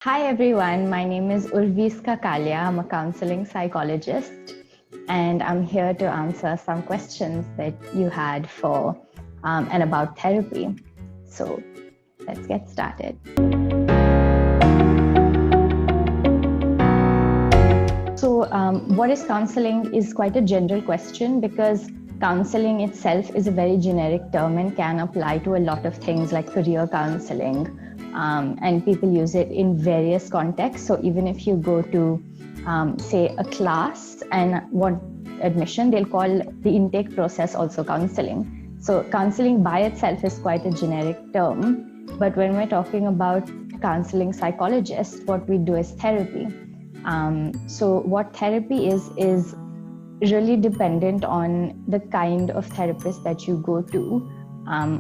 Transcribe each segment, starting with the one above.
Hi everyone, my name is Urviska Kalia. I'm a counseling psychologist and I'm here to answer some questions that you had for and about therapy. So let's get started. So what is counseling is quite a general question because counseling itself is a very generic term and can apply to a lot of things like career counseling. And people use it in various contexts. So even if you go to, say, a class and want admission, they'll call the intake process also counseling. So counseling by itself is quite a generic term. But when we're talking about counseling psychologists, what we do is therapy. So what therapy is really dependent on the kind of therapist that you go to.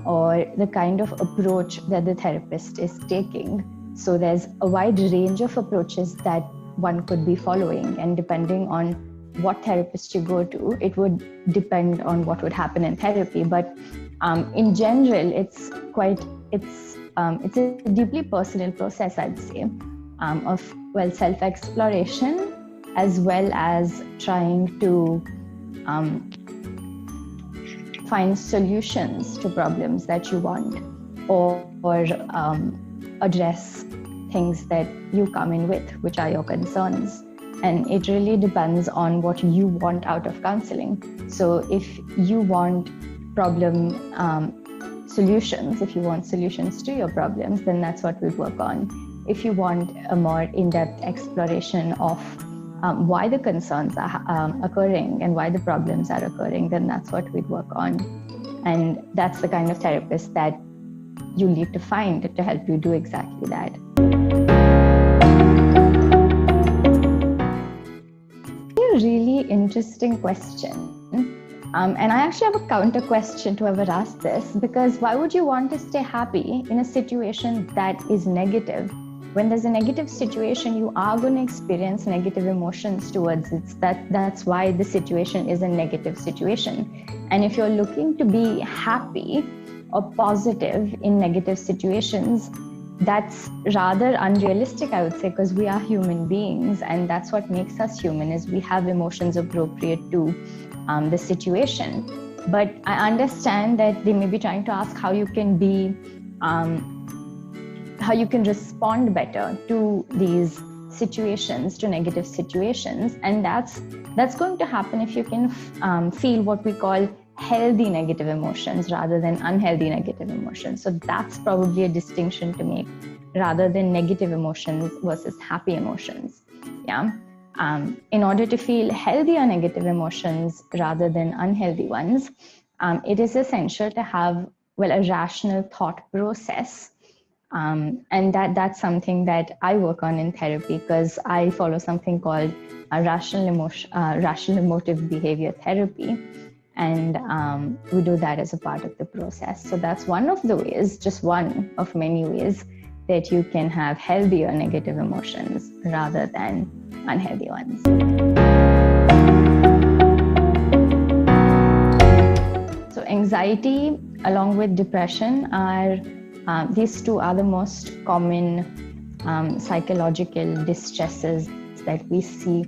Or the kind of approach that the therapist is taking. So there's a wide range of approaches that one could be following, and depending on what therapist you go to, it would depend on what would happen in therapy. But in general, it's a deeply personal process, I'd say, of self-exploration as well as trying to find solutions to problems that you want or address things that you come in with, which are your concerns. And it really depends on what you want out of counseling. So if you want problem solutions, if you want solutions to your problems, then that's what we work on. If you want a more in-depth exploration of why the concerns are occurring and why the problems are occurring, then that's what we'd work on. And that's the kind of therapist that you need to find to help you do exactly that. A really interesting question. And I actually have a counter question to whoever asked this, because why would you want to stay happy in a situation that is negative? When there's a negative situation, you are going to experience negative emotions towards it. That's why the situation is a negative situation. And if you're looking to be happy or positive in negative situations, that's rather unrealistic, I would say, because we are human beings, and that's what makes us human, is we have emotions appropriate to the situation. But I understand that they may be trying to ask how you can be how you can respond better to these situations, to negative situations. And that's going to happen if you can feel what we call healthy negative emotions rather than unhealthy negative emotions. So that's probably a distinction to make, rather than negative emotions versus happy emotions. Yeah. In order to feel healthier negative emotions rather than unhealthy ones, it is essential to have, a rational thought process. And that's something that I work on in therapy, because I follow something called rational emotive behavior therapy. And we do that as a part of the process. So that's one of the ways, just one of many ways, that you can have healthier negative emotions rather than unhealthy ones. So anxiety along with depression are these two are the most common psychological distresses that we see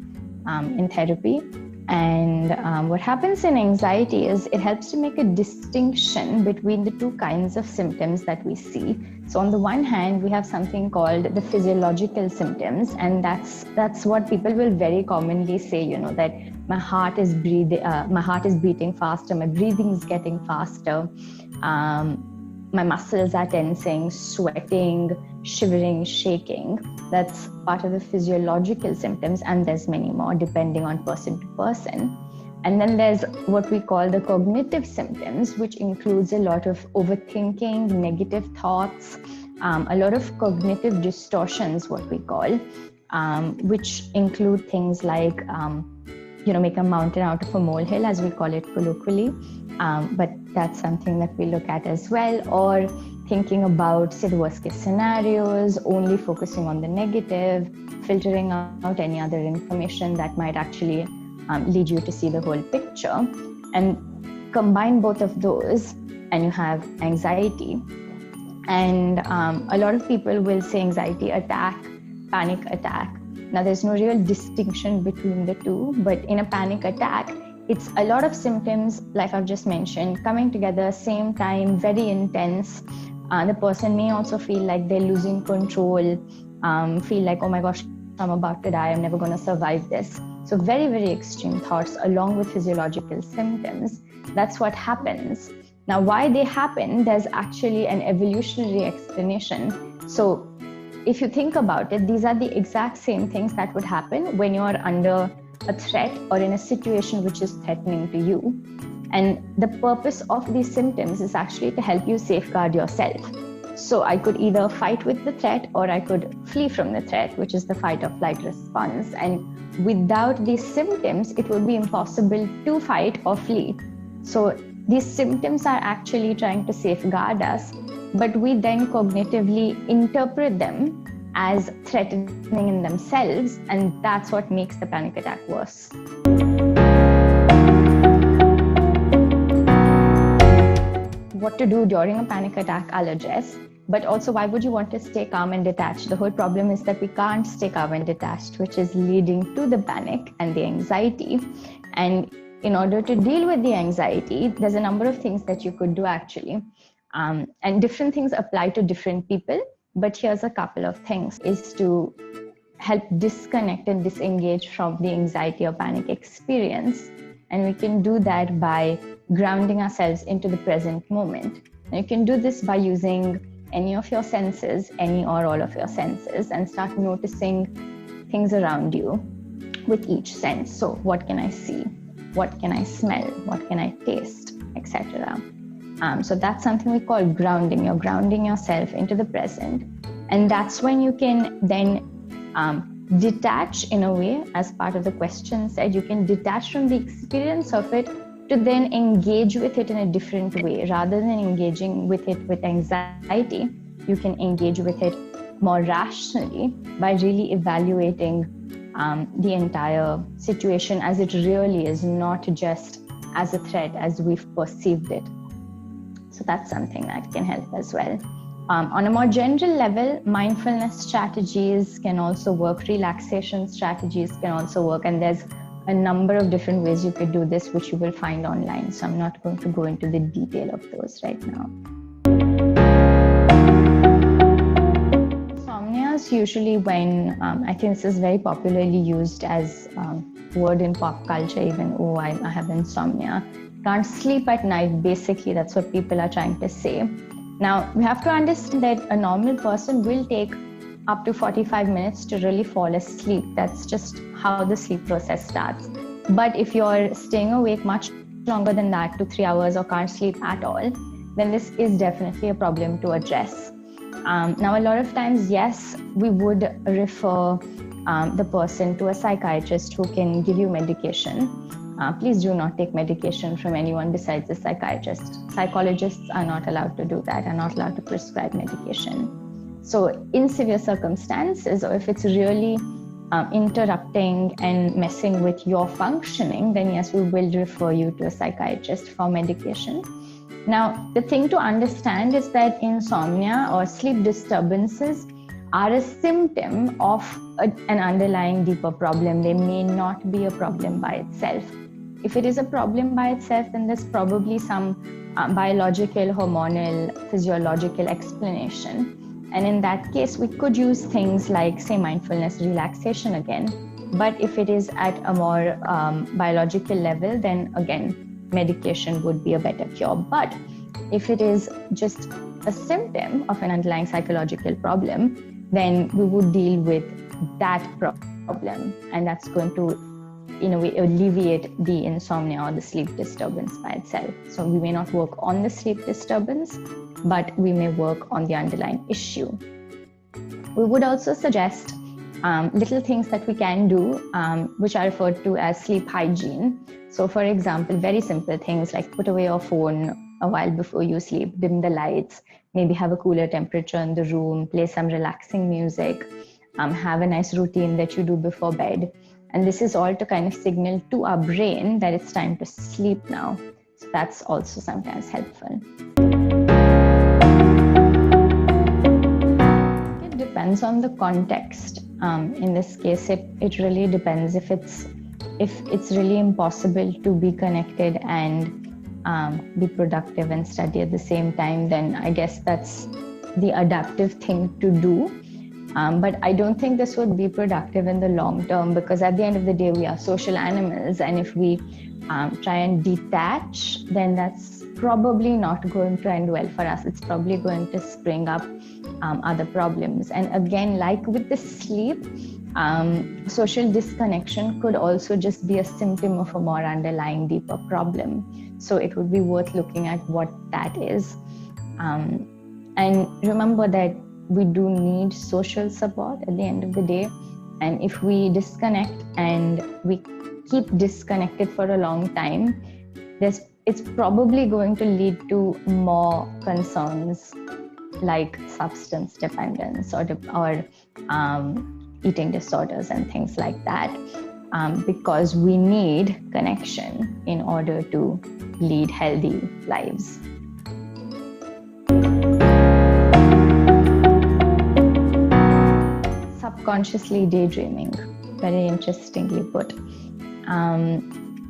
in therapy. And what happens in anxiety is it helps to make a distinction between the two kinds of symptoms that we see. So on the one hand, we have something called the physiological symptoms, and that's what people will very commonly say, that my heart is beating faster, my breathing is getting faster, my muscles are tensing, sweating, shivering, shaking. That's part of the physiological symptoms, and there's many more depending on person to person. And then there's what we call the cognitive symptoms, which includes a lot of overthinking, negative thoughts, a lot of cognitive distortions, what we call, which include things like, make a mountain out of a molehill, as we call it colloquially. But that's something that we look at as well, or thinking about, say, the worst case scenarios, only focusing on the negative, filtering out any other information that might actually lead you to see the whole picture. And combine both of those and you have anxiety. And a lot of people will say anxiety attack panic attack. Now, there's no real distinction between the two, but in a panic attack, it's a lot of symptoms, like I've just mentioned, coming together same time, very intense. The person may also feel like they're losing control, feel like, oh my gosh, I'm about to die, I'm never going to survive this. So very, very extreme thoughts along with physiological symptoms. That's what happens. Now, why they happen, there's actually an evolutionary explanation. So if you think about it, these are the exact same things that would happen when you're under a threat or in a situation which is threatening to you. And the purpose of these symptoms is actually to help you safeguard yourself. So I could either fight with the threat or I could flee from the threat, which is the fight or flight response. And without these symptoms, it would be impossible to fight or flee. So these symptoms are actually trying to safeguard us, but we then cognitively interpret them as threatening in themselves, and that's what makes the panic attack worse. What to do during a panic attack, I'll address, but also why would you want to stay calm and detached? The whole problem is that we can't stay calm and detached, which is leading to the panic and the anxiety. And in order to deal with the anxiety, there's a number of things that you could do actually. And different things apply to different people, but here's a couple of things, is to help disconnect and disengage from the anxiety or panic experience. And we can do that by grounding ourselves into the present moment. And you can do this by using any of your senses, any or all of your senses, and start noticing things around you with each sense. So what can I see? What can I smell? What can I taste? Etc. So that's something we call grounding. You're grounding yourself into the present. And that's when you can then detach in a way, as part of the question said, you can detach from the experience of it to then engage with it in a different way. Rather than engaging with it with anxiety, you can engage with it more rationally by really evaluating the entire situation as it really is, not just as a threat as we've perceived it. So that's something that can help as well. On a more general level, mindfulness strategies can also work, relaxation strategies can also work, and there's a number of different ways you could do this, which you will find online. So I'm not going to go into the detail of those right now. Insomnia is usually when, I think this is very popularly used as word in pop culture even, oh, I have insomnia. Can't sleep at night, basically, that's what people are trying to say. Now, we have to understand that a normal person will take up to 45 minutes to really fall asleep. That's just how the sleep process starts. But if you're staying awake much longer than that, 2-3 hours, or can't sleep at all, then this is definitely a problem to address. Now, a lot of times, yes, we would refer the person to a psychiatrist who can give you medication. Please do not take medication from anyone besides a psychiatrist. Psychologists are not allowed to do that, are not allowed to prescribe medication. So in severe circumstances, or if it's really interrupting and messing with your functioning, then yes, we will refer you to a psychiatrist for medication. Now, the thing to understand is that insomnia or sleep disturbances are a symptom of an underlying deeper problem. They may not be a problem by itself. If it is a problem by itself, then there's probably some biological, hormonal, physiological explanation. And in that case, we could use things like, say, mindfulness, relaxation again. But if it is at a more biological level, then again, medication would be a better cure. But if it is just a symptom of an underlying psychological problem, then we would deal with that problem. And that's going to, in a way, alleviate the insomnia or the sleep disturbance by itself. So we may not work on the sleep disturbance, but we may work on the underlying issue. We would also suggest little things that we can do, which are referred to as sleep hygiene. So for example, very simple things like put away your phone a while before you sleep, dim the lights, maybe have a cooler temperature in the room, play some relaxing music, have a nice routine that you do before bed. And this is all to kind of signal to our brain that it's time to sleep now. So that's also sometimes helpful. It depends on the context. In this case, it really depends. If it's really impossible to be connected and be productive and study at the same time, then I guess that's the adaptive thing to do. But I don't think this would be productive in the long term, because at the end of the day, we are social animals. And if we try and detach, then that's probably not going to end well for us. It's probably going to spring up other problems. And again, like with the sleep, social disconnection could also just be a symptom of a more underlying, deeper problem. So it would be worth looking at what that is. And remember that we do need social support at the end of the day. And if we disconnect and we keep disconnected for a long time, it's probably going to lead to more concerns like substance dependence or eating disorders and things like that, because we need connection in order to lead healthy lives. Subconsciously daydreaming, very interestingly put.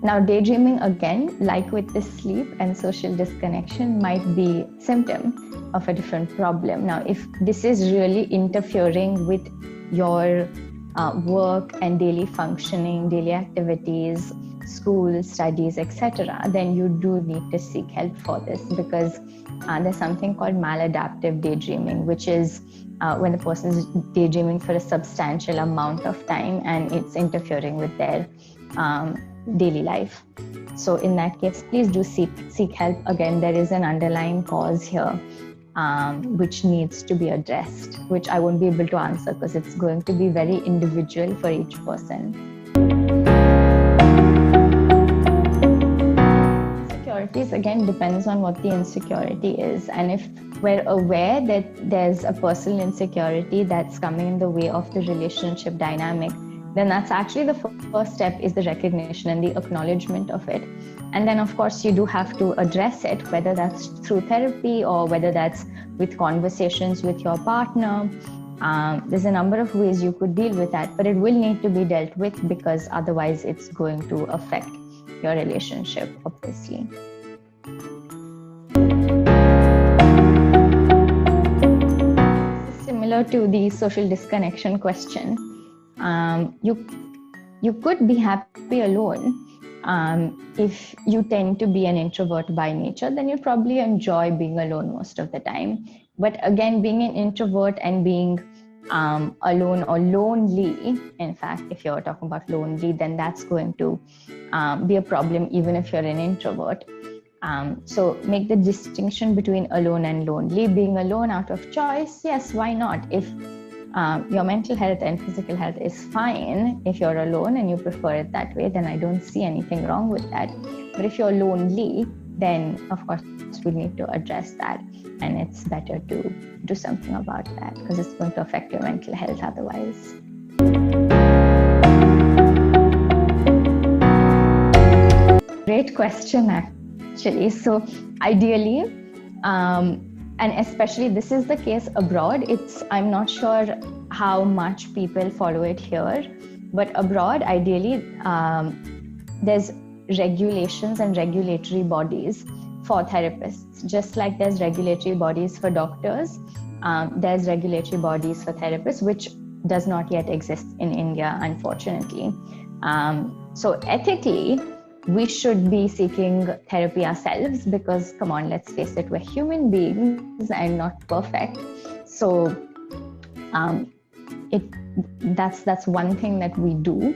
Now, daydreaming, again, like with the sleep and social disconnection, might be a symptom of a different problem. Now, if this is really interfering with your work and daily functioning, daily activities, school, studies, etc., then you do need to seek help for this, because there's something called maladaptive daydreaming, which is when the person is daydreaming for a substantial amount of time and it's interfering with their daily life. So in that case, please do seek help. Again, there is an underlying cause here which needs to be addressed, which I won't be able to answer because it's going to be very individual for each person. Insecurities, again, depends on what the insecurity is. And if we're aware that there's a personal insecurity that's coming in the way of the relationship dynamic, then that's actually the first step, is the recognition and the acknowledgement of it. And then, of course, you do have to address it, whether that's through therapy or whether that's with conversations with your partner. There's a number of ways you could deal with that, but it will need to be dealt with, because otherwise it's going to affect your relationship, obviously. Similar to the social disconnection question, you could be happy alone. If you tend to be an introvert by nature, then you probably enjoy being alone most of the time. But again, being an introvert and being alone or lonely, in fact, if you're talking about lonely, then that's going to be a problem even if you're an introvert. So make the distinction between alone and lonely. Being alone out of choice, yes, why not? If your mental health and physical health is fine, if you're alone and you prefer it that way, then I don't see anything wrong with that. But if you're lonely, then of course we need to address that, and it's better to do something about that, because it's going to affect your mental health otherwise. Great question, actually. So ideally, and especially this is the case abroad, I'm not sure how much people follow it here, but abroad, ideally, there's regulations and regulatory bodies for therapists. Just like there's regulatory bodies for doctors, there's regulatory bodies for therapists, which does not yet exist in India, unfortunately. So ethically, we should be seeking therapy ourselves, because, come on, let's face it, we're human beings and not perfect. So that's one thing that we do,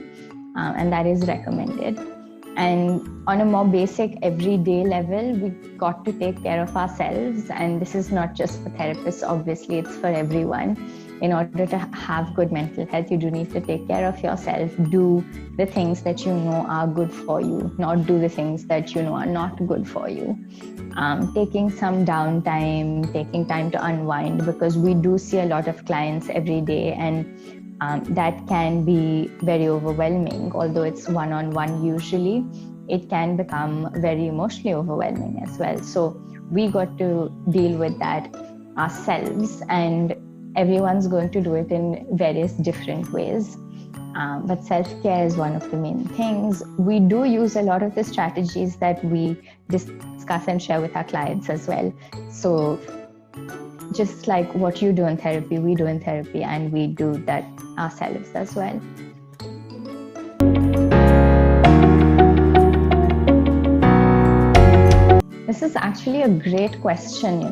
and that is recommended. And on a more basic everyday level, we've got to take care of ourselves. And this is not just for therapists, obviously, it's for everyone. In order to have good mental health, you do need to take care of yourself. Do the things that you know are good for you, not do the things that you know are not good for you. Taking some downtime, taking time to unwind, because we do see a lot of clients every day, and that can be very overwhelming. Although it's one-on-one usually, it can become very emotionally overwhelming as well. So we got to deal with that ourselves, and everyone's going to do it in various different ways. But self-care is one of the main things. We do use a lot of the strategies that we discuss and share with our clients as well. So just like what you do in therapy, we do in therapy, and we do that ourselves as well. This is actually a great question.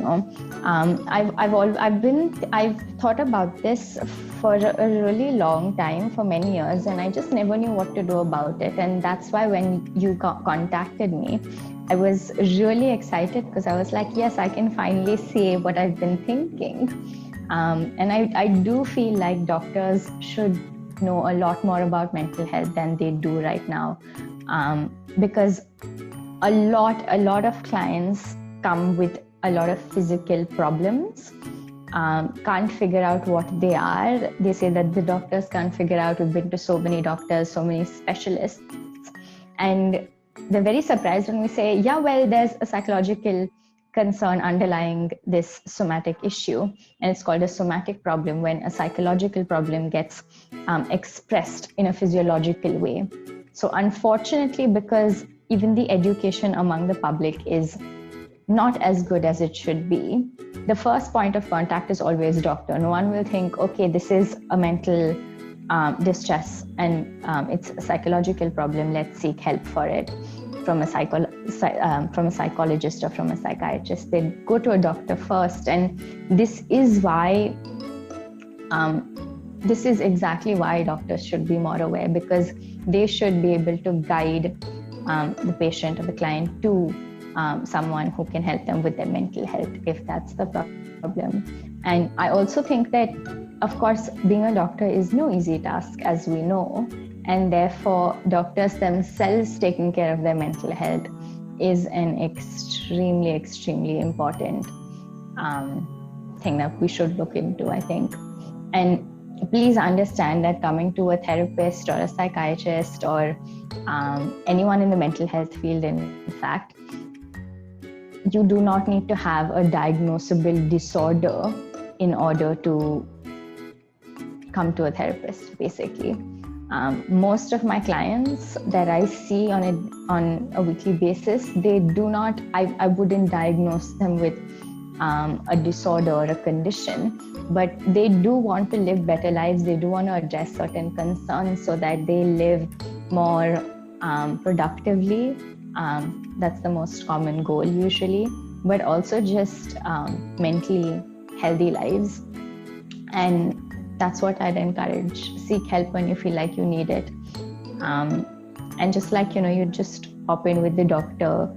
I've thought about this for a really long time, for many years, and I just never knew what to do about it. And that's why when you contacted me, I was really excited, because I was like, yes, I can finally say what I've been thinking. And I do feel like doctors should know a lot more about mental health than they do right now, because a lot of clients come with a lot of physical problems, can't figure out what they are. They say that the doctors can't figure out. We've been to so many doctors, so many specialists, and they're very surprised when we say, yeah, well, there's a psychological concern underlying this somatic issue, and it's called a somatic problem when a psychological problem gets expressed in a physiological way. So unfortunately, because even the education among the public is not as good as it should be, the first point of contact is always doctor. No one will think, okay, this is a mental distress and it's a psychological problem, let's seek help for it from a psychologist or from a psychiatrist. They go to a doctor first, and this is why this is exactly why doctors should be more aware, because they should be able to guide the patient or the client to someone who can help them with their mental health, if that's the problem. And I also think that, of course, being a doctor is no easy task, as we know, and therefore doctors themselves taking care of their mental health is an extremely important thing that we should look into, I think. And please understand that coming to a therapist or a psychiatrist or anyone in the mental health field, in fact, you do not need to have a diagnosable disorder in order to come to a therapist, basically. Most of my clients that I see on a weekly basis, they do not, I wouldn't diagnose them with a disorder or a condition, but they do want to live better lives. They do want to address certain concerns so that they live more productively. That's the most common goal usually, but also just mentally healthy lives. And that's what I'd encourage. Seek help when you feel like you need it. And just like, you just hop in with the doctor.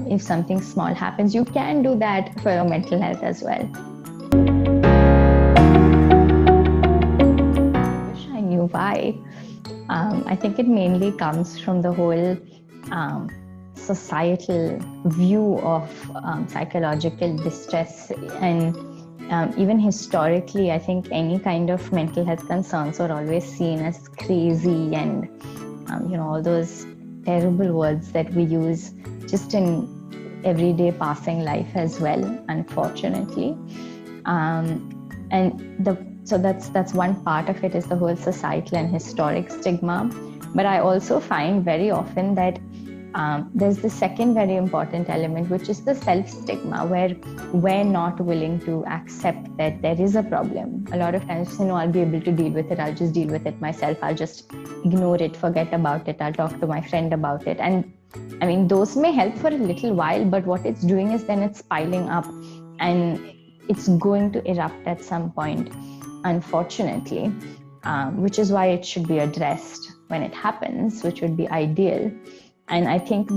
If something small happens, you can do that for your mental health as well. I wish I knew why. I think it mainly comes from the whole societal view of psychological distress, and even historically, I think any kind of mental health concerns are always seen as crazy, and all those terrible words that we use just in everyday passing life as well, unfortunately. So that's one part of it, is the whole societal and historic stigma. But I also find very often that there's the second very important element, which is the self-stigma, where we're not willing to accept that there is a problem. A lot of times, I'll be able to deal with it. I'll just deal with it myself. I'll just ignore it, forget about it. I'll talk to my friend about it. And I mean, those may help for a little while, but what it's doing is then it's piling up, and it's going to erupt at some point, unfortunately, which is why it should be addressed when it happens, which would be ideal. And I think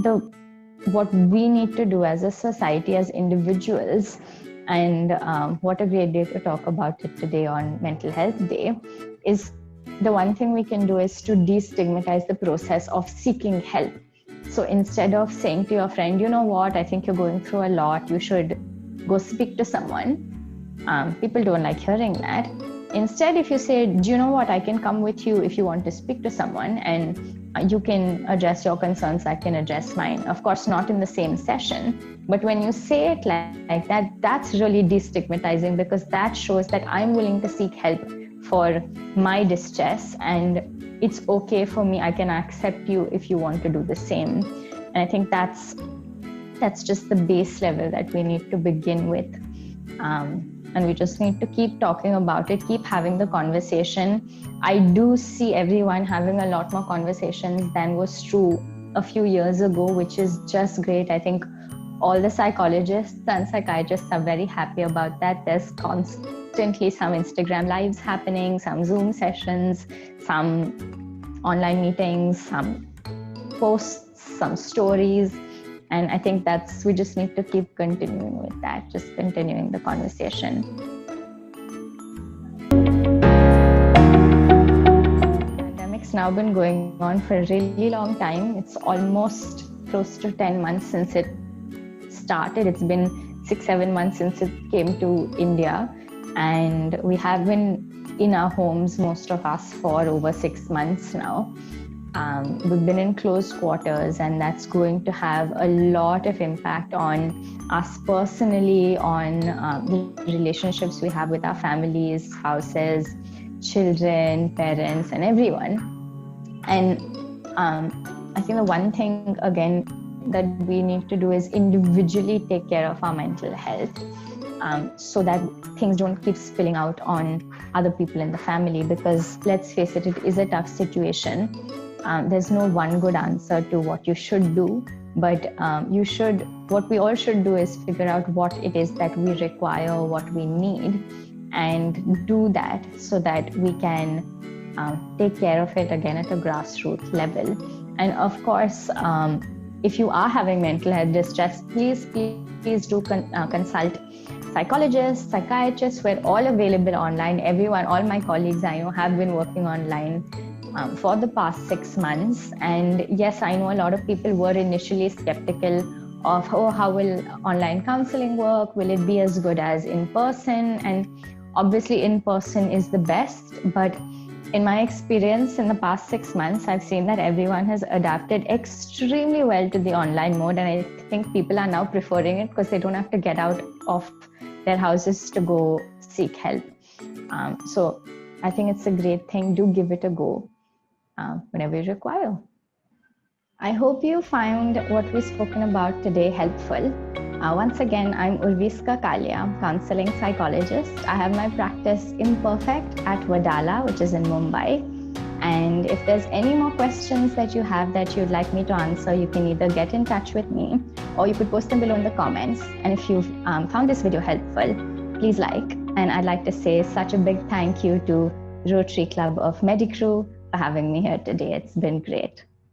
what we need to do as a society, as individuals, and what a great day to talk about it today on Mental Health Day, is the one thing we can do is to destigmatize the process of seeking help. So instead of saying to your friend, you know what, I think you're going through a lot, you should go speak to someone. People don't like hearing that. Instead, if you say, do you know what, I can come with you if you want to speak to someone, and you can address your concerns, I can address mine. Of course, not in the same session, but when you say it like that, that's really destigmatizing, because that shows that I'm willing to seek help for my distress, and it's okay for me. I can accept you if you want to do the same. And I think that's just the base level that we need to begin with. And we just need to keep talking about it, keep having the conversation. I do see everyone having a lot more conversations than was true a few years ago, which is just great. I think all the psychologists and psychiatrists are very happy about that. There's constantly some Instagram lives happening, some Zoom sessions, some online meetings, some posts, some stories. And I think we just need to keep continuing with that, just continuing the conversation. The pandemic's now been going on for a really long time. It's almost close to 10 months since it started. It's been 6-7 months since it came to India. And we have been in our homes, most of us, for over 6 months now. We've been in close quarters, and that's going to have a lot of impact on us personally, on the relationships we have with our families, spouses, children, parents, and everyone. And I think the one thing, again, that we need to do is individually take care of our mental health, so that things don't keep spilling out on other people in the family, because let's face it, it is a tough situation. There's no one good answer to what you should do, but what we all should do is figure out what it is that we require, what we need, and do that so that we can take care of it again at a grassroots level. And of course, if you are having mental health distress, please do consult psychologists, psychiatrists. We're all available online. Everyone, all my colleagues I know have been working online for the past 6 months. And yes, I know a lot of people were initially skeptical of, how will online counseling work? Will it be as good as in person? And obviously in person is the best, but in my experience in the past 6 months, I've seen that everyone has adapted extremely well to the online mode. And I think people are now preferring it because they don't have to get out of their houses to go seek help. So I think it's a great thing. Do give it a go whenever you require. I hope you found what we've spoken about today helpful. Once again, I'm Urviska Kalia, counseling psychologist. I have my practice Imperfect at Wadala, which is in Mumbai. And if there's any more questions that you have that you'd like me to answer, you can either get in touch with me or you could post them below in the comments. And if you've found this video helpful, please like. And I'd like to say such a big thank you to Rotary Club of Medicrew for having me here today. It's been great.